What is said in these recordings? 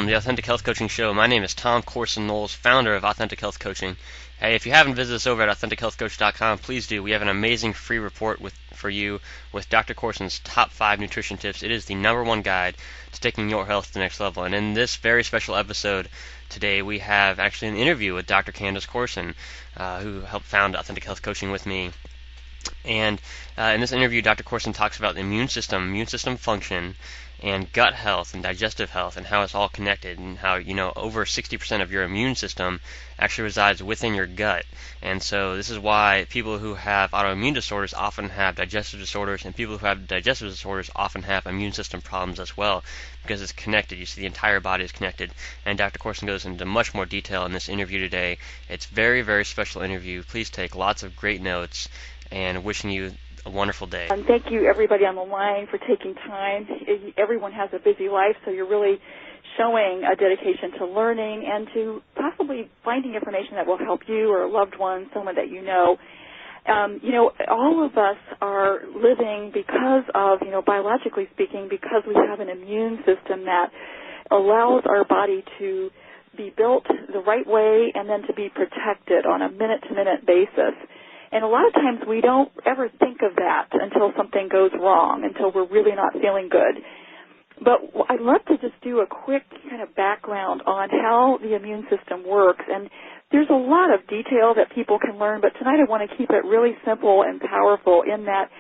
Welcome to the Authentic Health Coaching Show. My name is Tom Corson-Knowles, founder of Authentic Health Coaching. Hey, if you haven't visited us over at AuthenticHealthCoach.com, please do. We have an amazing free report for you with Dr. Corson's top 5 nutrition tips. It is the #1 guide to taking your health to the next level. And in this very special episode today, we have actually an interview with Dr. Candace Corson, who helped found Authentic Health Coaching with me. And in this interview, Dr. Corson talks about the immune system function, and gut health and digestive health, and how it's all connected, and how, over 60% of your immune system actually resides within your gut. And so this is why people who have autoimmune disorders often have digestive disorders, and people who have digestive disorders often have immune system problems as well, because it's connected. You see, the entire body is connected. And Dr. Corson goes into much more detail in this interview today. It's a very, very special interview. Please take lots of great notes, and wishing you a wonderful day. And thank you, everybody on the line, for taking time. Everyone has a busy life, so you're really showing a dedication to learning and to possibly finding information that will help you or a loved one, someone that you know. All of us are living because of, biologically speaking, because we have an immune system that allows our body to be built the right way and then to be protected on a minute-to-minute basis. And a lot of times we don't ever think of that until something goes wrong, until we're really not feeling good. But I'd love to just do a quick kind of background on how the immune system works. And there's a lot of detail that people can learn, but tonight I want to keep it really simple and powerful in that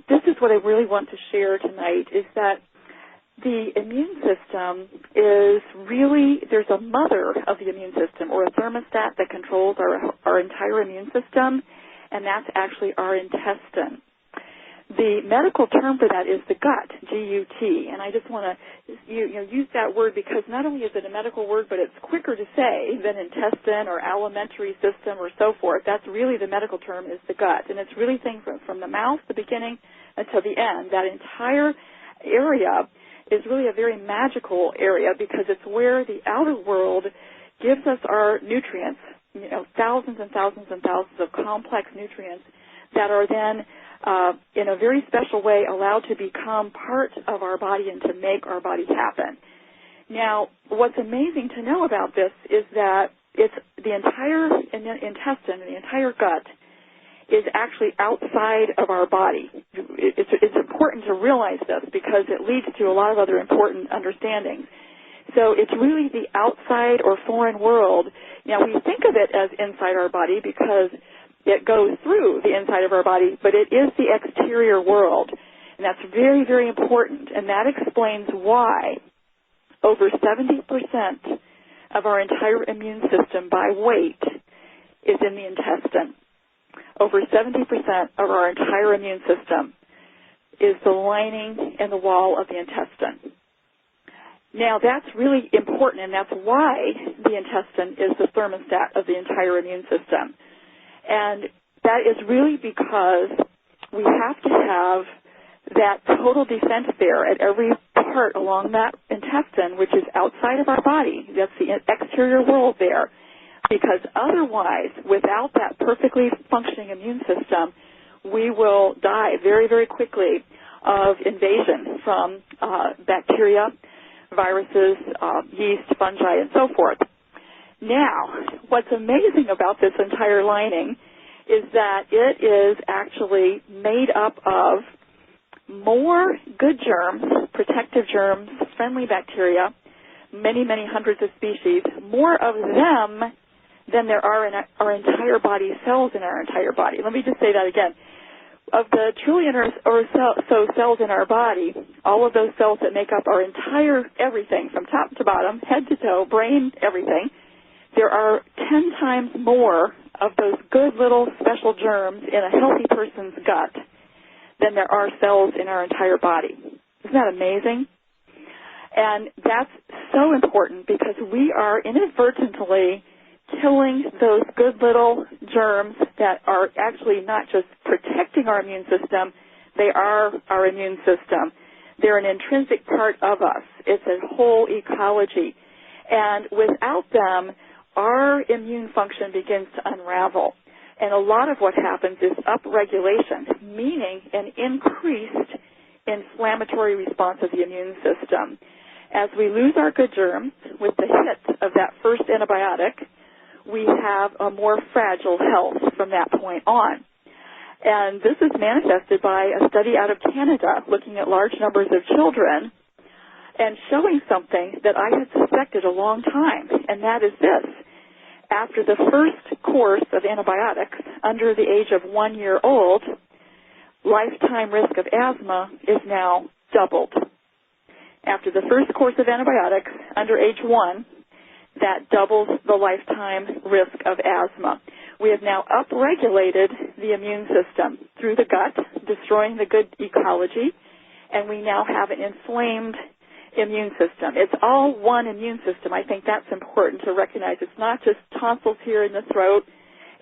this is what I really want to share tonight, is that the immune system is really, there's a mother of the immune system, or a thermostat that controls our entire immune system, and that's actually our intestine. The medical term for that is the gut, G-U-T, and I just want to use that word because not only is it a medical word, but it's quicker to say than intestine or alimentary system or so forth. That's really the medical term, is the gut, and it's really things from the mouth, the beginning, until the end. That entire area is really a very magical area because it's where the outer world gives us our nutrients, thousands and thousands and thousands of complex nutrients that are then, in a very special way, allowed to become part of our body and to make our body happen. Now, what's amazing to know about this is that it's the entire intestine, the entire gut, is actually outside of our body. It's important to realize this because it leads to a lot of other important understandings. So it's really the outside or foreign world. Now, we think of it as inside our body because it goes through the inside of our body, but it is the exterior world. And that's very, very important. And that explains why over 70% of our entire immune system by weight is in the intestine. Over 70% of our entire immune system is the lining and the wall of the intestine. Now, that's really important, and that's why the intestine is the thermostat of the entire immune system. And that is really because we have to have that total defense there at every part along that intestine, which is outside of our body. That's the exterior world there. Because otherwise, without that perfectly functioning immune system, we will die very, very quickly of invasion from bacteria, viruses, yeast, fungi, and so forth. Now, what's amazing about this entire lining is that it is actually made up of more good germs, protective germs, friendly bacteria, many, many hundreds of species, more of them than there are in our entire body, cells in our entire body. Let me just say that again. Of the trillion or so cells in our body, all of those cells that make up our entire everything from top to bottom, head to toe, brain, everything, there are 10 times more of those good little special germs in a healthy person's gut than there are cells in our entire body. Isn't that amazing? And that's so important because we are inadvertently killing those good little germs that are actually not just protecting our immune system, they are our immune system. They're an intrinsic part of us. It's a whole ecology. And without them, our immune function begins to unravel. And a lot of what happens is upregulation, meaning an increased inflammatory response of the immune system. As we lose our good germs with the hit of that first antibiotic, we have a more fragile health from that point on. And this is manifested by a study out of Canada looking at large numbers of children and showing something that I had suspected a long time, and that is this. After the first course of antibiotics under the age of 1 year old, lifetime risk of asthma is now doubled. After the first course of antibiotics under age 1, that doubles the lifetime risk of asthma. We have now upregulated the immune system through the gut, destroying the good ecology, and we now have an inflamed immune system. It's all one immune system. I think that's important to recognize. It's not just tonsils here in the throat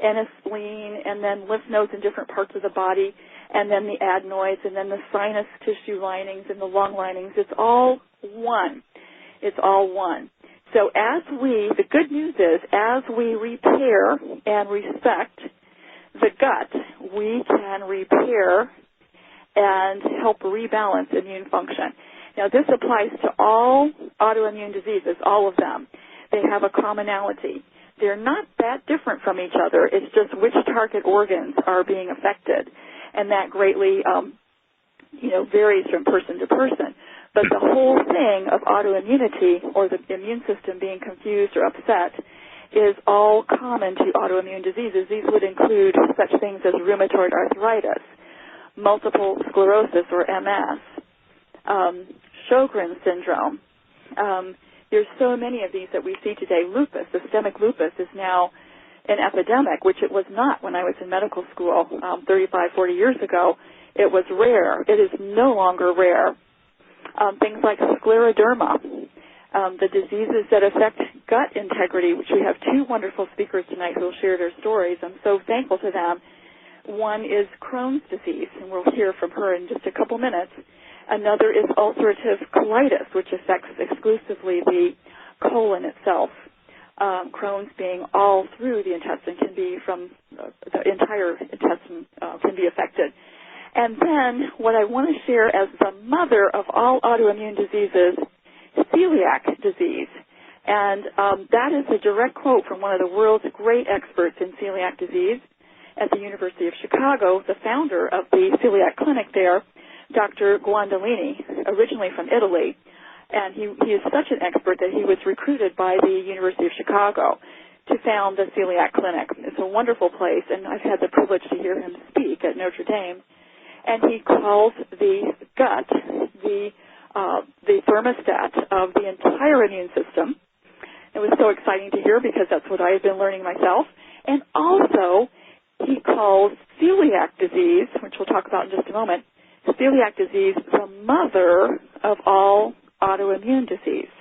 and a spleen and then lymph nodes in different parts of the body and then the adenoids and then the sinus tissue linings and the lung linings. It's all one. It's all one. So the good news is, as we repair and respect the gut, we can repair and help rebalance immune function. Now, this applies to all autoimmune diseases, all of them. They have a commonality. They're not that different from each other. It's just which target organs are being affected, and that greatly, varies from person to person. But the whole thing of autoimmunity, or the immune system being confused or upset, is all common to autoimmune diseases. These would include such things as rheumatoid arthritis, multiple sclerosis or MS, Sjogren's syndrome. There's so many of these that we see today. Lupus, systemic lupus, is now an epidemic, which it was not when I was in medical school 35, 40 years ago. It was rare. It is no longer rare. Things like scleroderma, the diseases that affect gut integrity, which we have two wonderful speakers tonight who will share their stories. I'm so thankful to them. One is Crohn's disease, and we'll hear from her in just a couple minutes. Another is ulcerative colitis, which affects exclusively the colon itself. Crohn's being all through the intestine, can be from the entire intestine can be affected. And then what I want to share as the mother of all autoimmune diseases, celiac disease. And that is a direct quote from one of the world's great experts in celiac disease at the University of Chicago, the founder of the celiac clinic there, Dr. Guandolini, originally from Italy. And he is such an expert that he was recruited by the University of Chicago to found the celiac clinic. It's a wonderful place, and I've had the privilege to hear him speak at Notre Dame. And he calls the gut the thermostat of the entire immune system. It was so exciting to hear because that's what I had been learning myself. And also, he calls celiac disease, which we'll talk about in just a moment, celiac disease the mother of all autoimmune disease.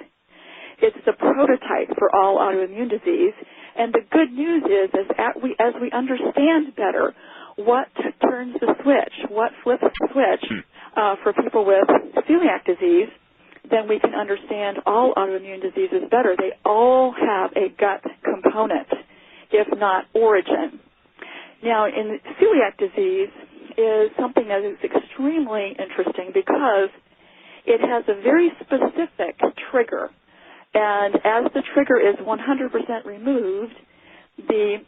It's the prototype for all autoimmune disease. And the good news is as we understand better what turns the switch, what flips the switch for people with celiac disease, then we can understand all autoimmune diseases better. They all have a gut component, if not origin. Now, in celiac disease is something that is extremely interesting because it has a very specific trigger. And as the trigger is 100% removed, the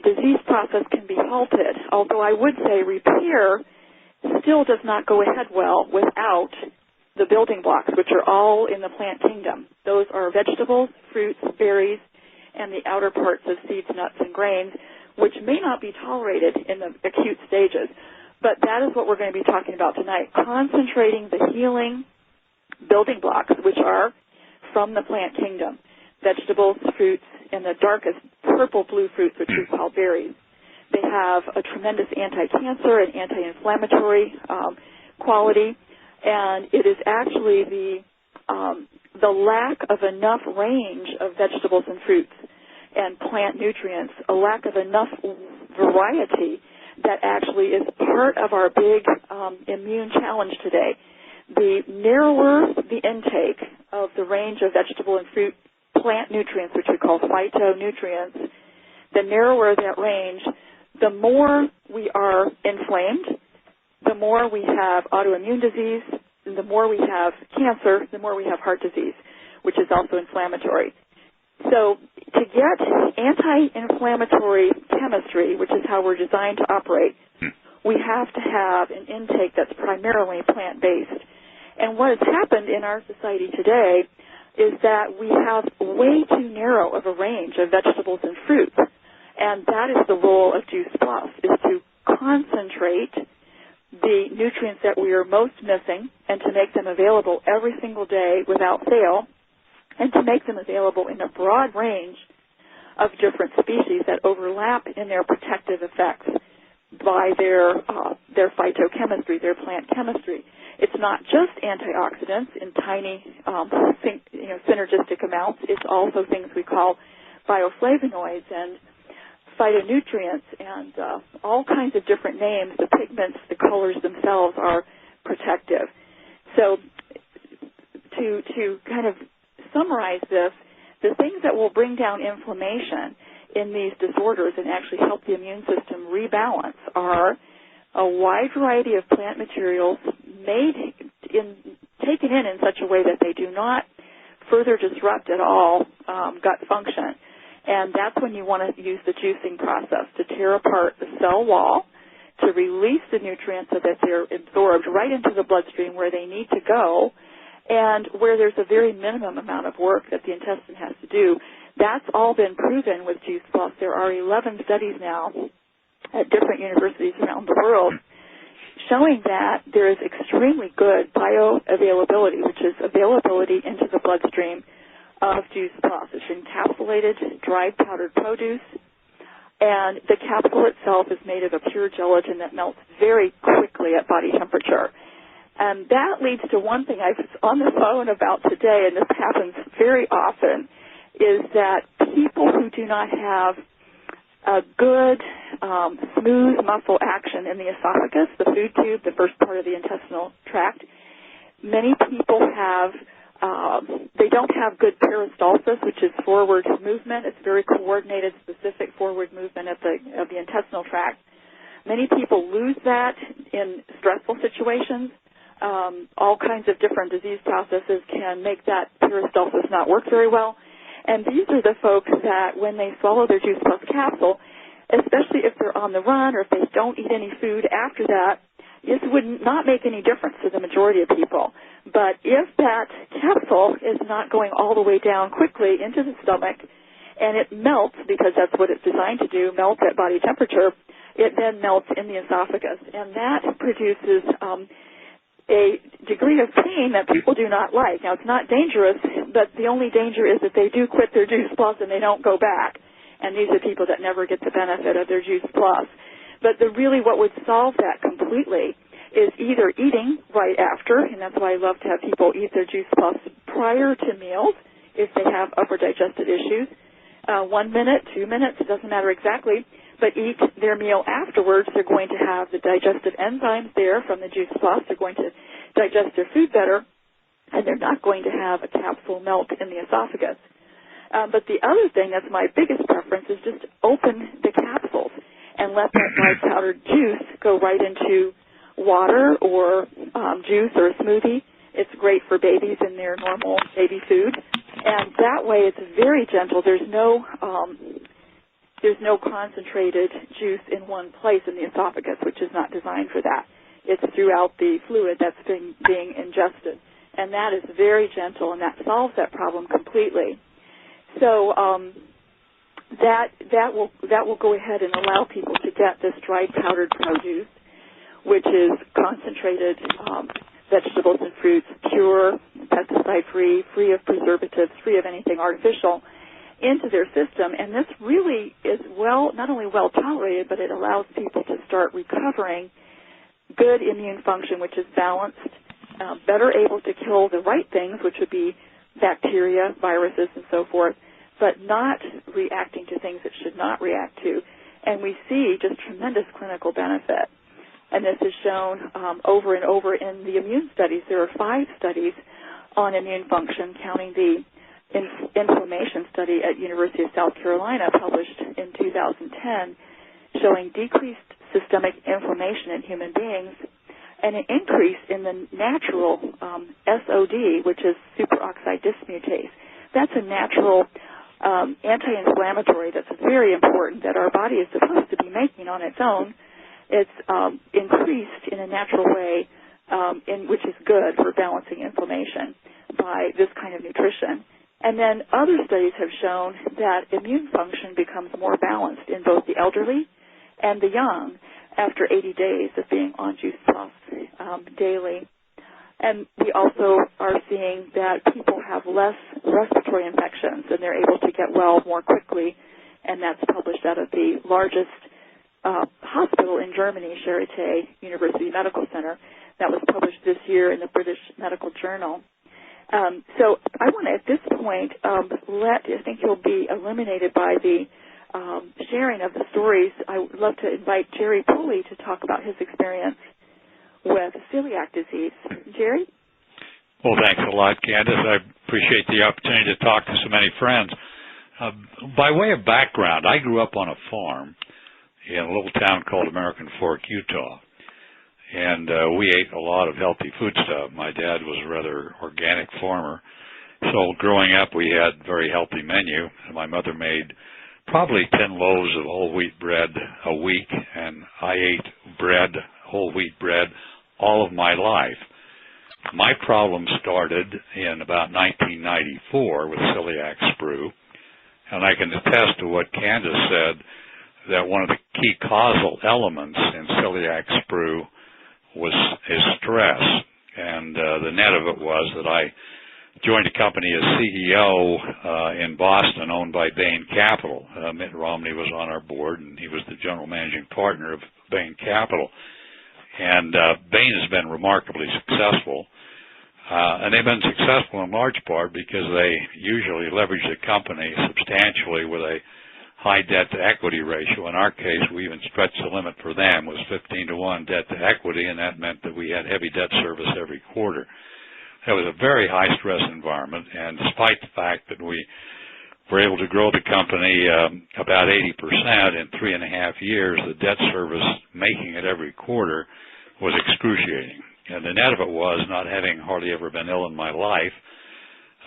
disease process can be halted, although I would say repair still does not go ahead well without the building blocks, which are all in the plant kingdom. Those are vegetables, fruits, berries, and the outer parts of seeds, nuts, and grains, which may not be tolerated in the acute stages. But that is what we're going to be talking about tonight, concentrating the healing building blocks, which are from the plant kingdom, vegetables, fruits, and the darkest purple-blue fruits, which we call berries. They have a tremendous anti-cancer and anti-inflammatory quality, and it is actually the lack of enough range of vegetables and fruits and plant nutrients, a lack of enough variety that actually is part of our big immune challenge today. The narrower the intake of the range of vegetable and fruit plant nutrients, which we call phytonutrients, the narrower that range, the more we are inflamed, the more we have autoimmune disease, the more we have cancer, the more we have heart disease, which is also inflammatory. So to get anti-inflammatory chemistry, which is how we're designed to operate, we have to have an intake that's primarily plant-based. And what has happened in our society today is that we have way too narrow of a range of vegetables and fruits. And that is the role of Juice Plus, is to concentrate the nutrients that we are most missing and to make them available every single day without fail, and to make them available in a broad range of different species that overlap in their protective effects by their phytochemistry, their plant chemistry. It's not just antioxidants in tiny, synergistic amounts. It's also things we call bioflavonoids and phytonutrients and all kinds of different names. The pigments, the colors themselves are protective. So to kind of summarize this, the things that will bring down inflammation in these disorders and actually help the immune system rebalance are a wide variety of plant materials taken in such a way that they do not further disrupt at all gut function. And that's when you want to use the juicing process to tear apart the cell wall, to release the nutrients so that they're absorbed right into the bloodstream where they need to go, and where there's a very minimum amount of work that the intestine has to do. That's all been proven with Juice Plus. There are 11 studies now at different universities around the world showing that there is extremely good bioavailability, which is availability into the bloodstream of Juice Plus. It's encapsulated, dried powdered produce, and the capsule itself is made of a pure gelatin that melts very quickly at body temperature. And that leads to one thing I was on the phone about today, and this happens very often, is that people who do not have a good, smooth muscle action in the esophagus, the food tube, the first part of the intestinal tract, many people have, they don't have good peristalsis, which is forward movement. It's very coordinated, specific forward movement of the intestinal tract. Many people lose that in stressful situations. All kinds of different disease processes can make that peristalsis not work very well. And these are the folks that when they swallow their Juice Plus capsule, especially if they're on the run or if they don't eat any food after that, this would not make any difference to the majority of people. But if that capsule is not going all the way down quickly into the stomach and it melts, because that's what it's designed to do, melt at body temperature, it then melts in the esophagus. And that produces a degree of pain that people do not like. Now, it's not dangerous, but the only danger is that they do quit their Juice Plus and they don't go back. And these are people that never get the benefit of their Juice Plus. But really what would solve that completely is either eating right after, and that's why I love to have people eat their Juice Plus prior to meals if they have upper digestive issues. 1 minute, 2 minutes, it doesn't matter exactly, but eat their meal afterwards. They're going to have the digestive enzymes there from the Juice Plus. They're going to digest their food better, and they're not going to have a capsule melt in the esophagus. But the other thing that's my biggest preference is just open the capsules and let that dried powdered juice go right into water or juice or a smoothie. It's great for babies in their normal baby food. And that way it's very gentle. There's no concentrated juice in one place in the esophagus, which is not designed for that. It's throughout the fluid that's being ingested. And that is very gentle, and that solves that problem completely. So that will go ahead and allow people to get this dried powdered produce, which is concentrated vegetables and fruits, pure, pesticide-free, free of preservatives, free of anything artificial, into their system. And this really is not only well tolerated, but it allows people to start recovering good immune function, which is balanced, better able to kill the right things, which would be bacteria, viruses, and so forth, but not reacting to things it should not react to. And we see just tremendous clinical benefit. And this is shown over and over in the immune studies. There are 5 studies on immune function, counting the inflammation study at University of South Carolina published in 2010, showing decreased systemic inflammation in human beings and an increase in the natural SOD, which is superoxide dismutase. That's a natural anti-inflammatory that's very important that our body is supposed to be making on its own. It's increased in a natural way, which is good for balancing inflammation by this kind of nutrition. And then other studies have shown that immune function becomes more balanced in both the elderly and the young after 80 days of being on Juice Plus daily. And we also are seeing that people have less respiratory infections and they're able to get well more quickly, and that's published out of the largest hospital in Germany, Charité University Medical Center. That was published this year in the British Medical Journal. So I want to, at this point, I think you'll be illuminated by the sharing of the stories. I would love to invite Jerry Pulley to talk about his experience with celiac disease. Jerry? Well, thanks a lot, Candace. I appreciate the opportunity to talk to so many friends. By way of background, I grew up on a farm in a little town called American Fork, Utah. And we ate a lot of healthy food stuff. My dad was a rather organic farmer. So growing up, we had a very healthy menu. My mother made probably 10 loaves of whole wheat bread a week, and I ate bread, whole wheat bread, all of my life. My problem started in about 1994 with celiac sprue, and I can attest to what Candace said, that one of the key causal elements in celiac sprue is stress, and the net of it was that I joined a company as CEO in Boston owned by Bain Capital. Mitt Romney was on our board, and he was the general managing partner of Bain Capital. And Bain has been remarkably successful, and they've been successful in large part because they usually leverage the company substantially with a high debt-to-equity ratio. In our case, we even stretched the limit for them, was 15-to-1 debt-to-equity, and that meant that we had heavy debt service every quarter. That was a very high-stress environment, and despite the fact that we were able to grow the company about 80% in 3.5 years, the debt service, making it every quarter, was excruciating. And the net of it was not having hardly ever been ill in my life,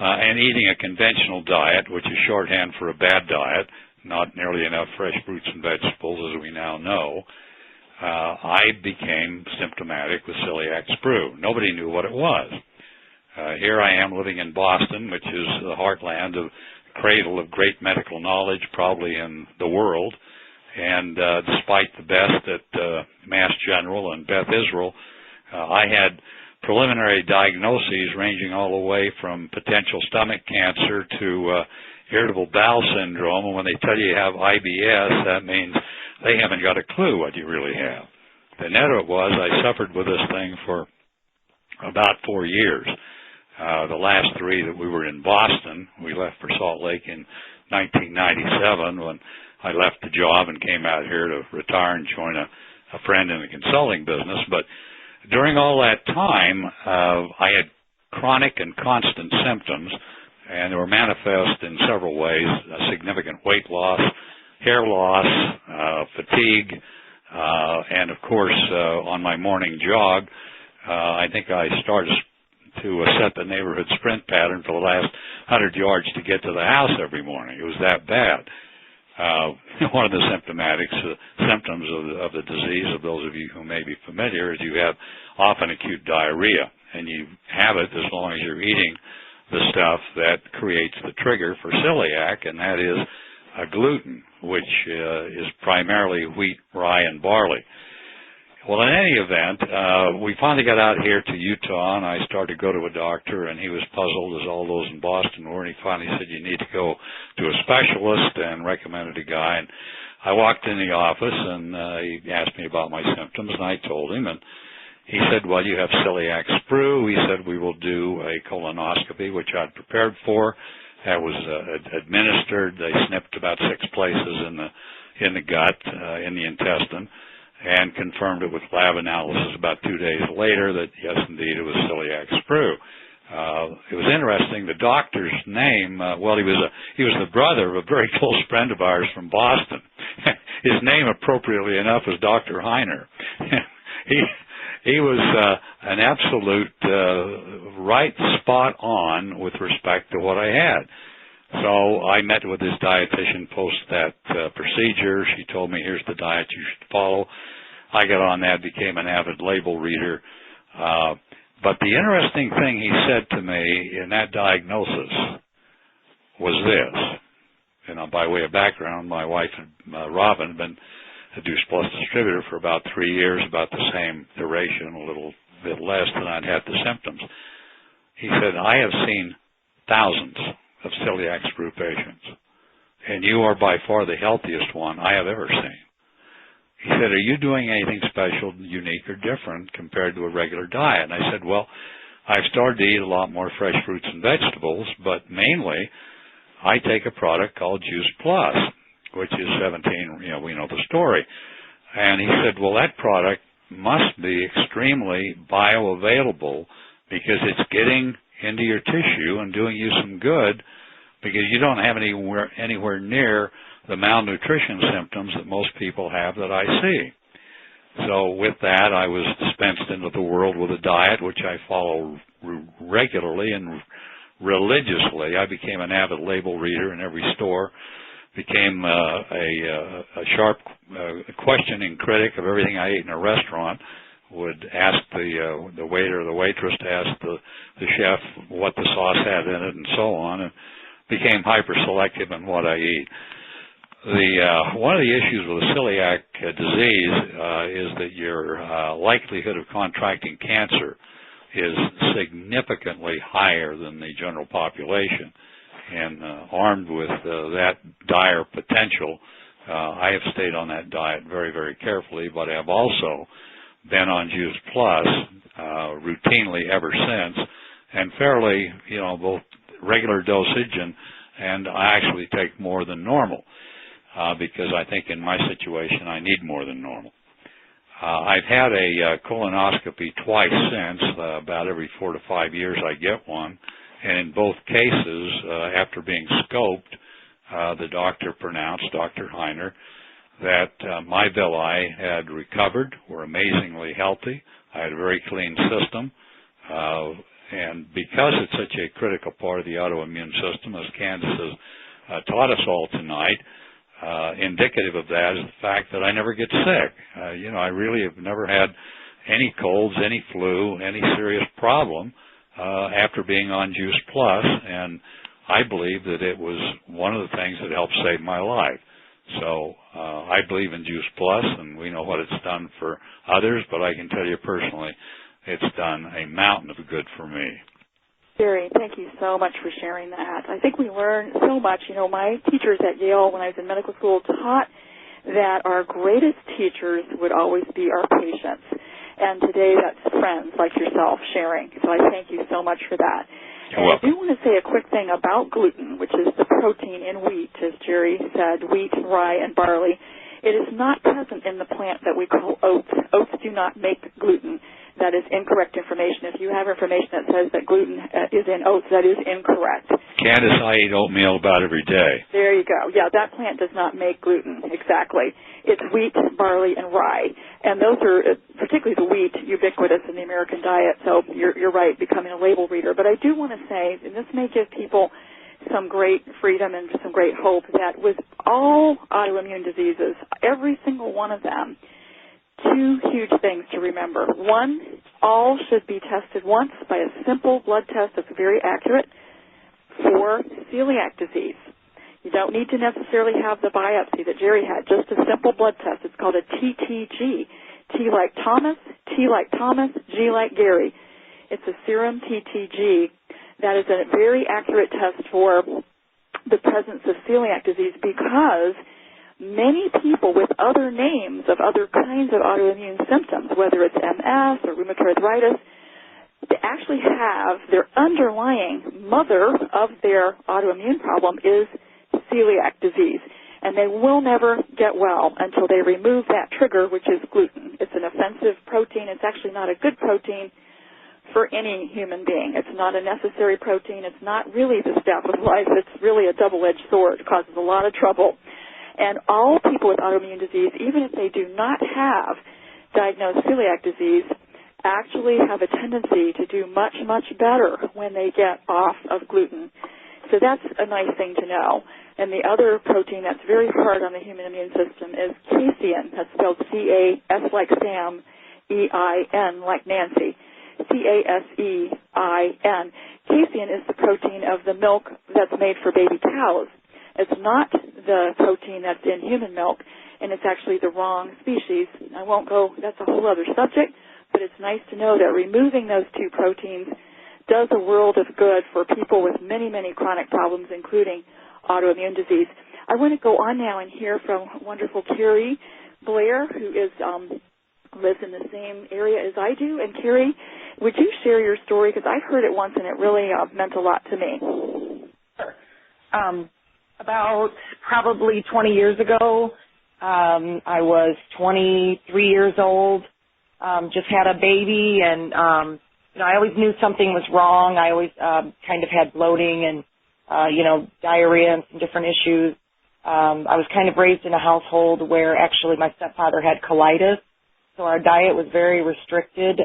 and eating a conventional diet, which is shorthand for a bad diet, not nearly enough fresh fruits and vegetables, as we now know, I became symptomatic with celiac sprue. Nobody knew what it was. Here I am living in Boston, which is the heartland of cradle of great medical knowledge, probably in the world, and despite the best at Mass General and Beth Israel, I had preliminary diagnoses ranging all the way from potential stomach cancer to irritable bowel syndrome, and when they tell you you have IBS, that means they haven't got a clue what you really have. The net of it was I suffered with this thing for about 4 years. The last 3 that we were in Boston, we left for Salt Lake in 1997 when I left the job and came out here to retire and join a friend in the consulting business. But during all that time, I had chronic and constant symptoms, and they were manifest in several ways: significant weight loss, hair loss, fatigue, and of course, on my morning jog, I think I started to set the neighborhood sprint pattern for the last 100 yards to get to the house every morning. It was that bad. One of the symptoms of the disease, of those of you who may be familiar, is you have often acute diarrhea, and you have it as long as you're eating the stuff that creates the trigger for celiac, and that is gluten, which is primarily wheat, rye, and barley. Well, in any event, we finally got out here to Utah, and I started to go to a doctor, and he was puzzled, as all those in Boston were, and he finally said, you need to go to a specialist, and recommended a guy. And I walked in the office, and he asked me about my symptoms, and I told him, and he said, well, you have celiac sprue. He said, we will do a colonoscopy, which I'd prepared for. That was administered. They snipped about 6 places in the gut, in the intestine, and confirmed it with lab analysis about 2 days later that, yes, indeed, it was celiac sprue. It was interesting. The doctor's name, well, he was the brother of a very close friend of ours from Boston. His name, appropriately enough, was Dr. Heiner. he was an absolute right spot on with respect to what I had. So I met with his dietitian post that procedure. She told me, here's the diet you should follow. I got on that, became an avid label reader. But the interesting thing he said to me in that diagnosis was this. You know, by way of background, my wife, Robin, had been a Deuce Plus distributor for about 3 years, about the same duration, a little bit less than I'd had the symptoms. He said, I have seen thousands of celiac sprue patients, and you are by far the healthiest one I have ever seen. He said, are you doing anything special, unique, or different compared to a regular diet? And I said, well, I've started to eat a lot more fresh fruits and vegetables, but mainly I take a product called Juice Plus, which is 17, we know the story. And he said, well, that product must be extremely bioavailable because it's getting into your tissue and doing you some good because you don't have anywhere near the malnutrition symptoms that most people have that I see. So with that, I was dispensed into the world with a diet which I follow regularly and religiously. I became an avid label reader in every store, became a sharp questioning critic of everything I ate in a restaurant, would ask the waiter or the waitress to ask the chef what the sauce had in it and so on, and became hyper-selective in what I eat. One of the issues with celiac disease is that your likelihood of contracting cancer is significantly higher than the general population. And armed with that dire potential, I have stayed on that diet very, very carefully, but I have also been on Juice Plus routinely ever since, and fairly, both regular dosage and I actually take more than normal because I think in my situation I need more than normal. I've had a colonoscopy twice since, about every 4 to 5 years I get one, and in both cases, after being scoped, the doctor pronounced, Dr. Heiner, that my villi had recovered, were amazingly healthy. I had a very clean system. And because it's such a critical part of the autoimmune system, as Candace has taught us all tonight, indicative of that is the fact that I never get sick. I really have never had any colds, any flu, any serious problem after being on Juice Plus, and I believe that it was one of the things that helped save my life. So I believe in Juice Plus, and we know what it's done for others, but I can tell you personally, it's done a mountain of good for me. Jerry, thank you so much for sharing that. I think we learn so much. My teachers at Yale when I was in medical school taught that our greatest teachers would always be our patients. And today that's friends like yourself sharing. So I thank you so much for that. And I do want to say a quick thing about gluten, which is the protein in wheat, as Jerry said, wheat, rye, and barley. It is not present in the plant that we call oats. Oats do not make gluten. That is incorrect information. If you have information that says that gluten is in oats, that is incorrect. Candace, I eat oatmeal about every day. There you go. Yeah, that plant does not make gluten. Exactly. It's wheat, barley, and rye. And those are, particularly the wheat, ubiquitous in the American diet. So you're right, becoming a label reader. But I do want to say, and this may give people some great freedom and some great hope, that with all autoimmune diseases, every single one of them, two huge things to remember. One, all should be tested once by a simple blood test that's very accurate for celiac disease. You don't need to necessarily have the biopsy that Jerry had, just a simple blood test. It's called a TTG. T like Thomas, T like Thomas, G like Gary. It's a serum TTG. That is a very accurate test for the presence of celiac disease because many people with other names of other kinds of autoimmune symptoms, whether it's MS or rheumatoid arthritis, they actually have their underlying mother of their autoimmune problem is celiac disease. And they will never get well until they remove that trigger, which is gluten. It's an offensive protein. It's actually not a good protein for any human being. It's not a necessary protein. It's not really the staff of life. It's really a double-edged sword. It causes a lot of trouble. And all people with autoimmune disease, even if they do not have diagnosed celiac disease, actually have a tendency to do much, much better when they get off of gluten. So that's a nice thing to know. And the other protein that's very hard on the human immune system is casein. That's spelled C-A-S like Sam, E-I-N like Nancy. C-A-S-E-I-N. Casein is the protein of the milk that's made for baby cows. It's not the protein that's in human milk, and it's actually the wrong species. I won't go, that's a whole other subject, but it's nice to know that removing those two proteins does a world of good for people with many, many chronic problems, including autoimmune disease. I want to go on now and hear from wonderful Carrie Blair, who is lives in the same area as I do. And Carrie, would you share your story? Because I've heard it once, and it really meant a lot to me. Sure. About probably 20 years ago, I was 23 years old, just had a baby, and I always knew something was wrong. I always kind of had bloating and diarrhea and some different issues. I was kind of raised in a household where actually my stepfather had colitis, so our diet was very restricted.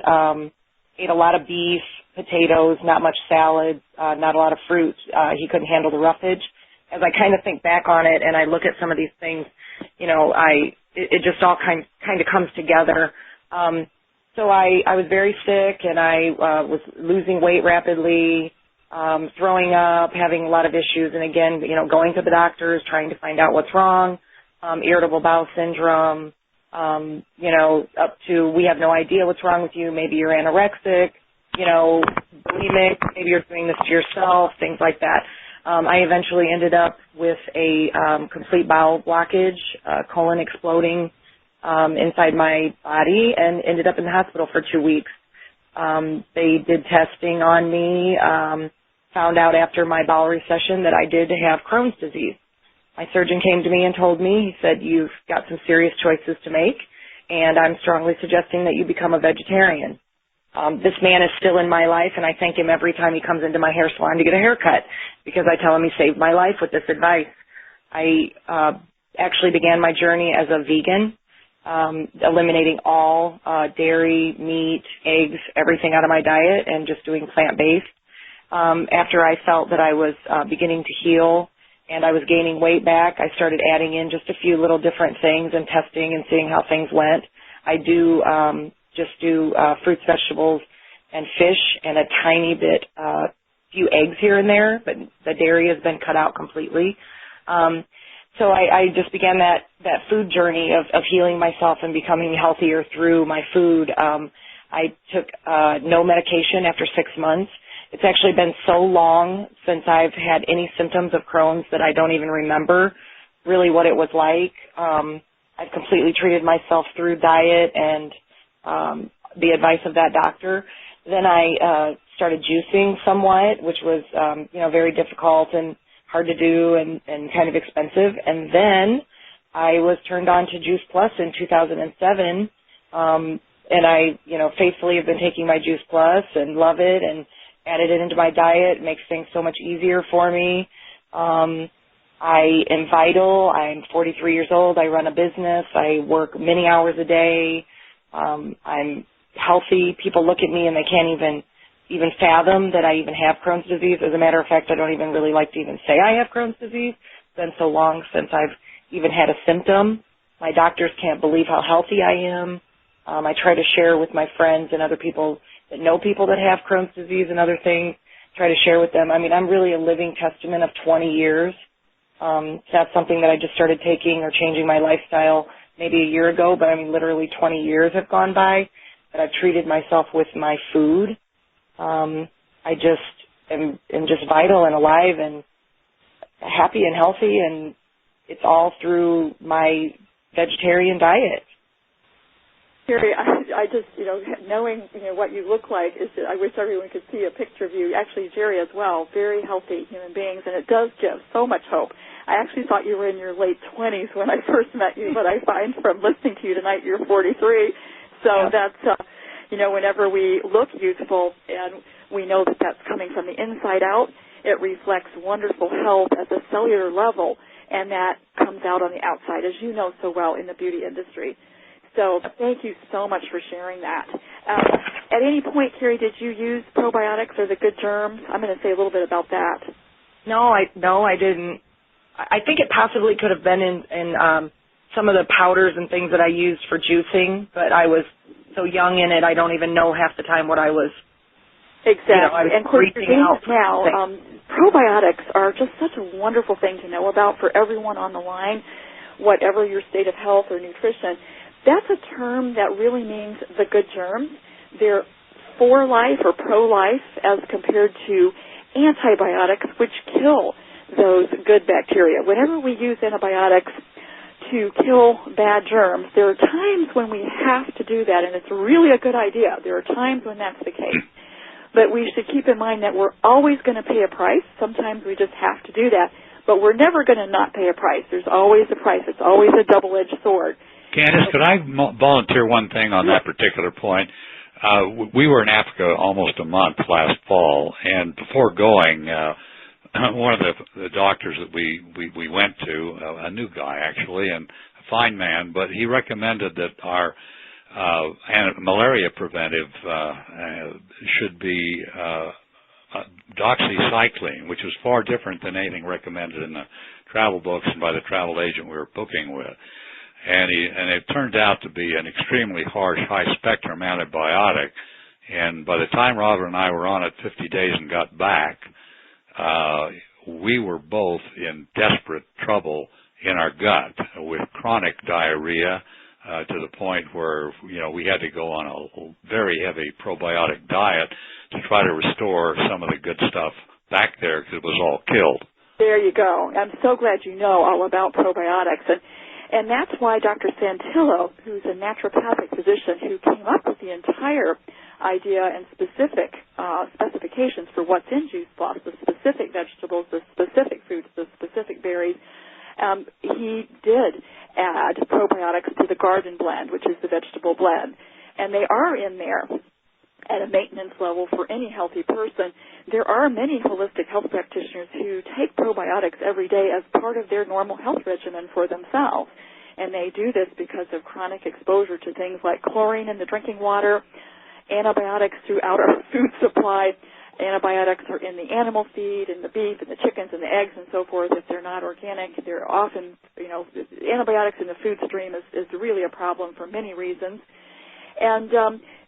Ate a lot of beef, potatoes, not much salad, not a lot of fruit. He couldn't handle the roughage. As I kind of think back on it and I look at some of these things, it just all kind of comes together. So I was very sick, and I was losing weight rapidly, throwing up, having a lot of issues, and again, going to the doctors, trying to find out what's wrong, irritable bowel syndrome, up to we have no idea what's wrong with you, maybe you're anorexic, bulimic, maybe you're doing this to yourself, things like that. I eventually ended up with a complete bowel blockage, colon exploding inside my body, and ended up in the hospital for 2 weeks. They did testing on me, found out after my bowel recession that I did have Crohn's disease. My surgeon came to me and told me, he said, you've got some serious choices to make, and I'm strongly suggesting that you become a vegetarian. This man is still in my life, and I thank him every time he comes into my hair salon to get a haircut, because I tell him he saved my life with this advice. I actually began my journey as a vegan, eliminating all dairy, meat, eggs, everything out of my diet, and just doing plant-based. After I felt that I was beginning to heal and I was gaining weight back, I started adding in just a few little different things and testing and seeing how things went. I do just do fruits, vegetables, and fish, and a tiny bit, few eggs here and there, but the dairy has been cut out completely. So I just began that food journey of healing myself and becoming healthier through my food. I took no medication after 6 months. It's actually been so long since I've had any symptoms of Crohn's that I don't even remember really what it was like. I've completely treated myself through diet and the advice of that doctor. Then I started juicing somewhat, which was very difficult and hard to do and kind of expensive. And then I was turned on to Juice Plus in 2007, and I, faithfully have been taking my Juice Plus and love it and added it into my diet. It makes things so much easier for me. I am vital. I'm 43 years old. I run a business. I work many hours a day. I'm healthy. People look at me and they can't even fathom that I even have Crohn's disease. As a matter of fact, I don't even really like to even say I have Crohn's disease. It's been so long since I've even had a symptom. My doctors can't believe how healthy I am. I try to share with my friends and other people that know people that have Crohn's disease and other things, try to share with them. I mean, I'm really a living testament of 20 years. It's not something that I just started taking or changing my lifestyle maybe a year ago, but I mean, literally 20 years have gone by that I've treated myself with my food. I just am just vital and alive and happy and healthy, and it's all through my vegetarian diet. Jerry, I just, knowing, what you look like, I wish everyone could see a picture of you. Actually, Jerry as well, very healthy human beings, and it does give so much hope. I actually thought you were in your late 20s when I first met you, but I find from listening to you tonight you're 43. So that's, whenever we look youthful and we know that that's coming from the inside out, it reflects wonderful health at the cellular level, and that comes out on the outside, as you know so well in the beauty industry. So thank you so much for sharing that. At any point, Carrie, did you use probiotics or the good germs? I'm going to say a little bit about that. No, I didn't. I think it possibly could have been in some of the powders and things that I used for juicing, but I was so young in it, I don't even know half the time what I was. Exactly. And of course, you're doing it now. Probiotics are just such a wonderful thing to know about for everyone on the line, whatever your state of health or nutrition. That's a term that really means the good germs. They're for life or pro-life as compared to antibiotics, which kill those good bacteria. Whenever we use antibiotics to kill bad germs, there are times when we have to do that, and it's really a good idea. There are times when that's the case. But we should keep in mind that we're always going to pay a price. Sometimes we just have to do that. But we're never going to not pay a price. There's always a price. It's always a double-edged sword. Candace, could I volunteer one thing on that particular point? We were in Africa almost a month last fall, and before going, one of the doctors that we went to, a new guy actually, and a fine man, but he recommended that our malaria preventive should be doxycycline, which was far different than anything recommended in the travel books and by the travel agent we were booking with. And it turned out to be an extremely harsh, high-spectrum antibiotic. And by the time Robert and I were on it 50 days and got back, we were both in desperate trouble in our gut with chronic diarrhea to the point where, we had to go on a very heavy probiotic diet to try to restore some of the good stuff back there because it was all killed. There you go. I'm so glad you know all about probiotics. And that's why Dr. Santillo, who's a naturopathic physician who came up with the entire idea and specific specifications for what's in Juice Plus, the specific vegetables, the specific fruits, the specific berries, he did add probiotics to the garden blend, which is the vegetable blend. And they are in there at a maintenance level for any healthy person. There are many holistic health practitioners who take probiotics every day as part of their normal health regimen for themselves. And they do this because of chronic exposure to things like chlorine in the drinking water, antibiotics throughout our food supply. Antibiotics are in the animal feed, in the beef, and the chickens, and the eggs, and so forth. If they're not organic, they're often, antibiotics in the food stream is really a problem for many reasons. And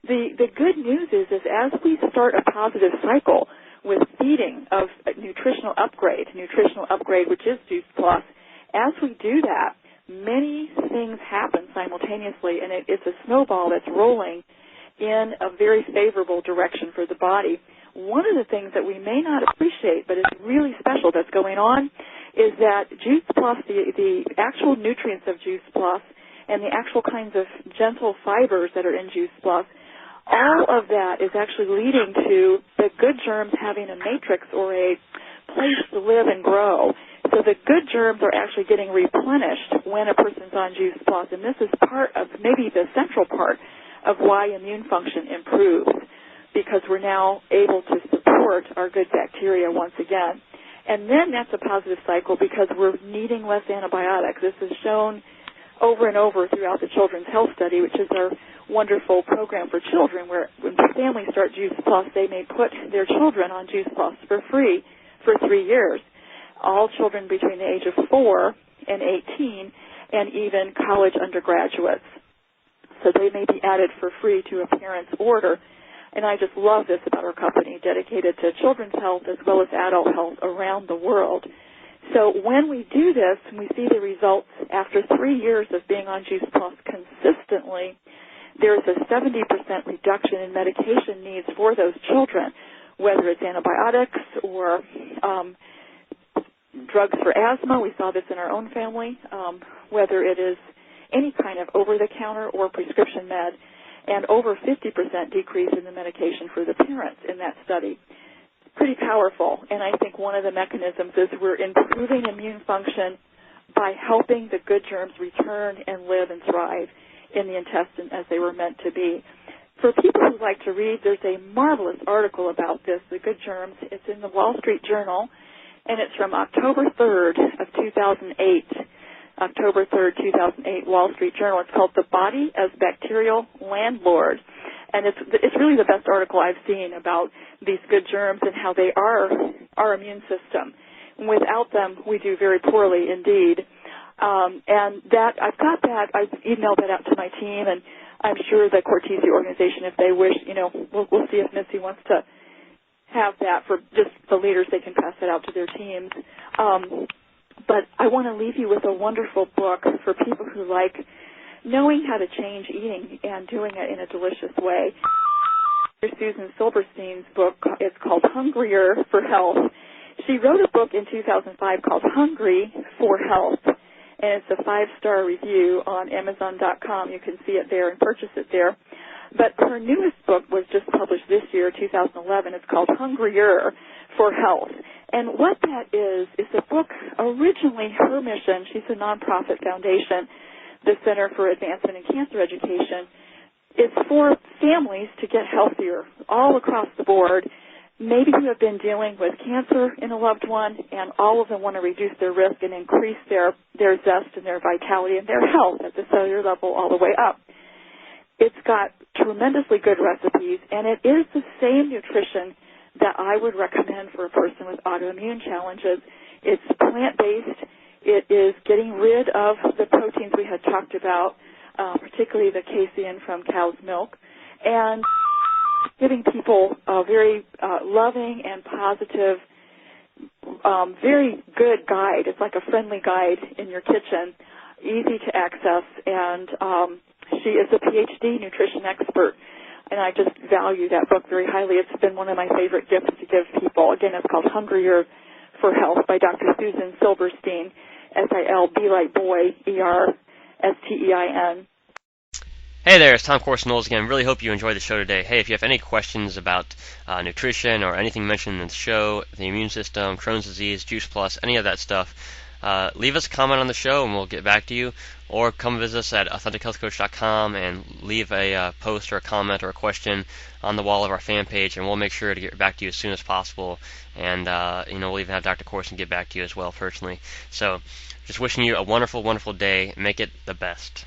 the good news is as we start a positive cycle with feeding of nutritional upgrade, which is Juice Plus, as we do that, many things happen simultaneously, and it's a snowball that's rolling in a very favorable direction for the body. One of the things that we may not appreciate, but is really special that's going on, is that Juice Plus, the actual nutrients of Juice Plus, and the actual kinds of gentle fibers that are in Juice Plus, all of that is actually leading to the good germs having a matrix or a place to live and grow. So the good germs are actually getting replenished when a person's on Juice Plus, and this is part of maybe the central part of why immune function improves, because we're now able to support our good bacteria once again. And then that's a positive cycle because we're needing less antibiotics. This is shown over and over throughout the Children's Health Study, which is our wonderful program for children, where when families start Juice Plus, they may put their children on Juice Plus for free for 3 years. All children between the age of 4 and 18, and even college undergraduates. So they may be added for free to a parent's order. And I just love this about our company, dedicated to children's health as well as adult health around the world. So when we do this, and we see the results after 3 years of being on Juice Plus consistently, there's a 70% reduction in medication needs for those children, whether it's antibiotics or drugs for asthma. We saw this in our own family, whether it is any kind of over-the-counter or prescription med, and over 50% decrease in the medication for the parents in that study. Pretty powerful, and I think one of the mechanisms is we're improving immune function by helping the good germs return and live and thrive in the intestine as they were meant to be. For people who like to read, there's a marvelous article about this, the good germs. It's in the Wall Street Journal, and it's from October 3rd of 2008. October 3rd, 2008, Wall Street Journal. It's called The Body as Bacterial Landlord. And it's really the best article I've seen about these good germs and how they are our immune system. Without them, we do very poorly indeed. And that I've got that. I've emailed that out to my team, and I'm sure the Cortese organization, if they wish, we'll see if Missy wants to have that for just the leaders. They can pass that out to their teams. But I want to leave you with a wonderful book for people who like knowing how to change eating and doing it in a delicious way. Susan Silberstein's book is called Hungrier for Health. She wrote a book in 2005 called Hungry for Health, and it's a 5-star review on Amazon.com. You can see it there and purchase it there. But her newest book was just published this year, 2011. It's called Hungrier for Health. And what that is a book, originally her mission, she's a nonprofit foundation, the Center for Advancement in Cancer Education. It's for families to get healthier all across the board, maybe who have been dealing with cancer in a loved one, and all of them want to reduce their risk and increase their zest and their vitality and their health at the cellular level all the way up. It's got tremendously good recipes, and it is the same nutrition that I would recommend for a person with autoimmune challenges. It's plant-based. It is getting rid of the proteins we had talked about, particularly the casein from cow's milk, and giving people a very loving and positive, very good guide. It's like a friendly guide in your kitchen, easy to access, and she is a PhD nutrition expert, and I just value that book very highly. It's been one of my favorite gifts to give people. Again, it's called Hungrier for Health by Dr. Susan Silberstein, S-I-L-B like boy, E-R-S-T-E-I-N. Hey there, it's Tom Corson-Knowles again. Really hope you enjoyed the show today. Hey, if you have any questions about nutrition or anything mentioned in the show, the immune system, Crohn's disease, Juice Plus, any of that stuff, leave us a comment on the show and we'll get back to you. Or come visit us at AuthenticHealthCoach.com and leave a post or a comment or a question on the wall of our fan page, and we'll make sure to get back to you as soon as possible. And we'll even have Dr. Corson get back to you as well personally. So, just wishing you a wonderful, wonderful day. Make it the best.